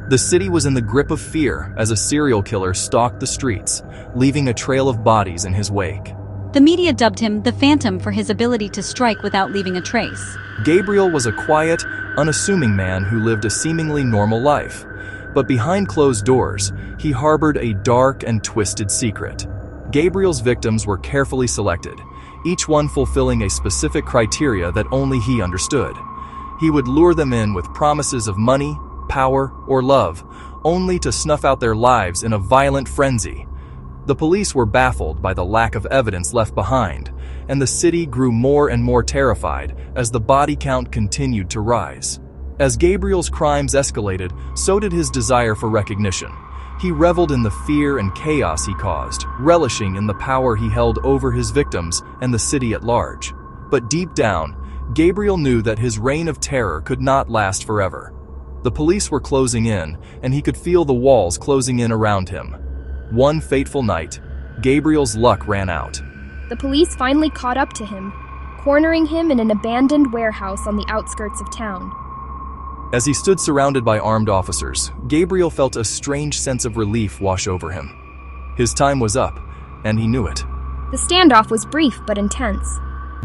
The city was in the grip of fear as a serial killer stalked the streets, leaving a trail of bodies in his wake. The media dubbed him the Phantom for his ability to strike without leaving a trace. Gabriel was a quiet, unassuming man who lived a seemingly normal life. But behind closed doors, he harbored a dark and twisted secret. Gabriel's victims were carefully selected, each one fulfilling a specific criteria that only he understood. He would lure them in with promises of money, power, or love, only to snuff out their lives in a violent frenzy. The police were baffled by the lack of evidence left behind, and the city grew more and more terrified as the body count continued to rise. As Gabriel's crimes escalated, so did his desire for recognition. He reveled in the fear and chaos he caused, relishing in the power he held over his victims and the city at large. But deep down, Gabriel knew that his reign of terror could not last forever. The police were closing in, and he could feel the walls closing in around him. One fateful night, Gabriel's luck ran out. The police finally caught up to him, cornering him in an abandoned warehouse on the outskirts of town. As he stood surrounded by armed officers, Gabriel felt a strange sense of relief wash over him. His time was up, and he knew it. The standoff was brief but intense.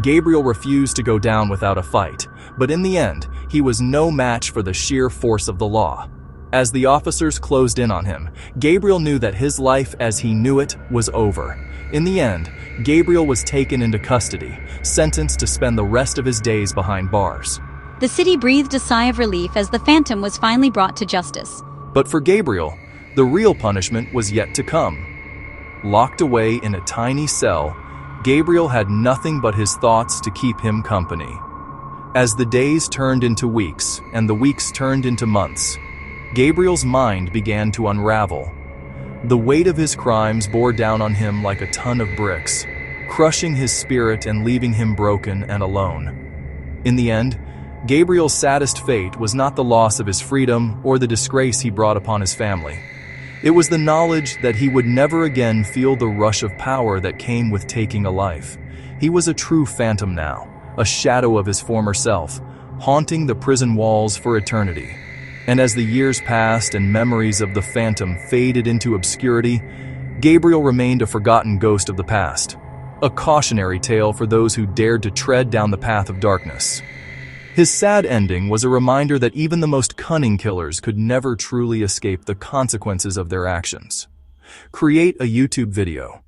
Gabriel refused to go down without a fight, but in the end, he was no match for the sheer force of the law. As the officers closed in on him, Gabriel knew that his life as he knew it was over. In the end, Gabriel was taken into custody, sentenced to spend the rest of his days behind bars. The city breathed a sigh of relief as the Phantom was finally brought to justice. But for Gabriel, the real punishment was yet to come. Locked away in a tiny cell, Gabriel had nothing but his thoughts to keep him company. As the days turned into weeks, and the weeks turned into months, Gabriel's mind began to unravel. The weight of his crimes bore down on him like a ton of bricks, crushing his spirit and leaving him broken and alone. In the end, Gabriel's saddest fate was not the loss of his freedom or the disgrace he brought upon his family. It was the knowledge that he would never again feel the rush of power that came with taking a life. He was a true phantom now, a shadow of his former self, haunting the prison walls for eternity. And as the years passed and memories of the Phantom faded into obscurity, Gabriel remained a forgotten ghost of the past, a cautionary tale for those who dared to tread down the path of darkness. His sad ending was a reminder that even the most cunning killers could never truly escape the consequences of their actions. Create a YouTube video.